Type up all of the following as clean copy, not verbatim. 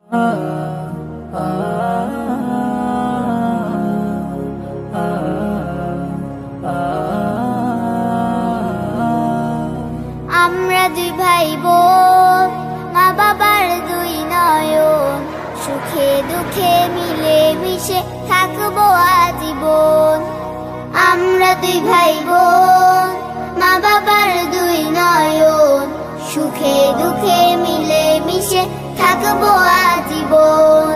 আমরা দুই ভাই বোন, মা বাবার দুই নয়ন, সুখে দুঃখে মিলে মিশে থাকবো আজীবন। আমরা দুই ভাই বোন, মা বাবার দুই নয়ন, সুখে দুঃখে মিলে মিশে থাকবো আজীবন।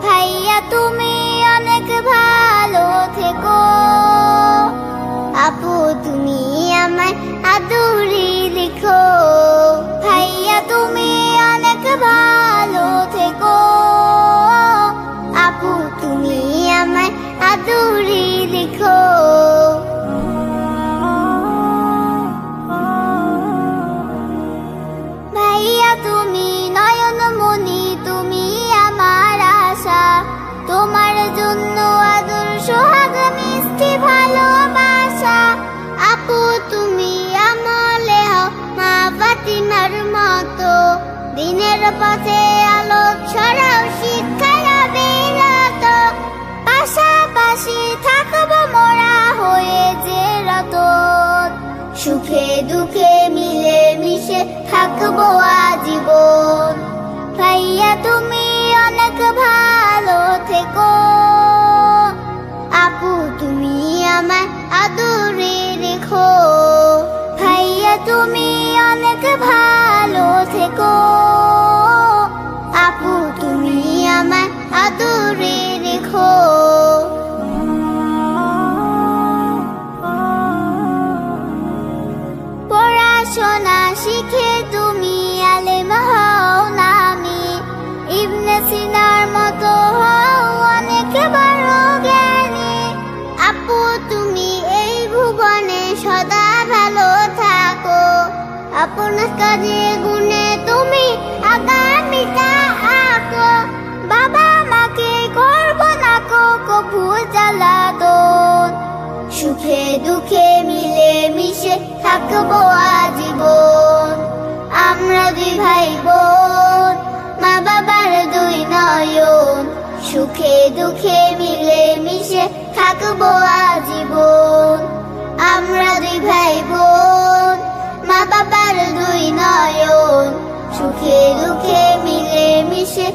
ভাইয়া তুমি অনেক ভালো থেকো, আপু তুমি আমায় আদুরি লিখো। ভাইয়া তুমি অনেক ভালো থেকো, আপু তুমি আমায় আদুরি লিখো। ভাইয়া তুমি নয়নমণি, তুমি আমার আশা, তোমার জন্য আদর সোহাগ মিষ্টি ভালোবাসা। আপু তুমি আমলে হও মা ফাতিমার মতো, দিনের পথে আলো ছড়াও শিক্ষার বিরত। পাশাপাশি থাকবো মোরা হয়ে যে রতন, সুখে দুঃখে মিলে মিশে থাকবো আজীবন। ভাইয়া তুমি অনেক ভালো থেকো, আপু তুমি আমায় আদরে রেখো। ভাইয়া তুমি অনেক ভালো থেকো, আপু তুমি আমায় আদরে রেখো। পড়াশোনা শিখে তুমি আলেম হও নামি, ইবনে সিনার মতো হও অনেক বড় জ্ঞানী। আপু তুমি এই ভুবনে সদা ভালো থাকো, আপনার কাজে গুণে তুমি আগামীটা আঁকো। বাবা মাকে করব না কভু জ্বালাতন, সুখে দুঃখে মিলে মিশে থাকবো আজীবন। আমরা দুই ভাই বোন, মা বাবার দুই নয়ন, সুখে দুঃখে মিলে মিশে থাকবো আজীবন। আমরা দুই ভাই বোন, মা বাবার দুই নয়ন, সুখে দুঃখে মিলে মিশে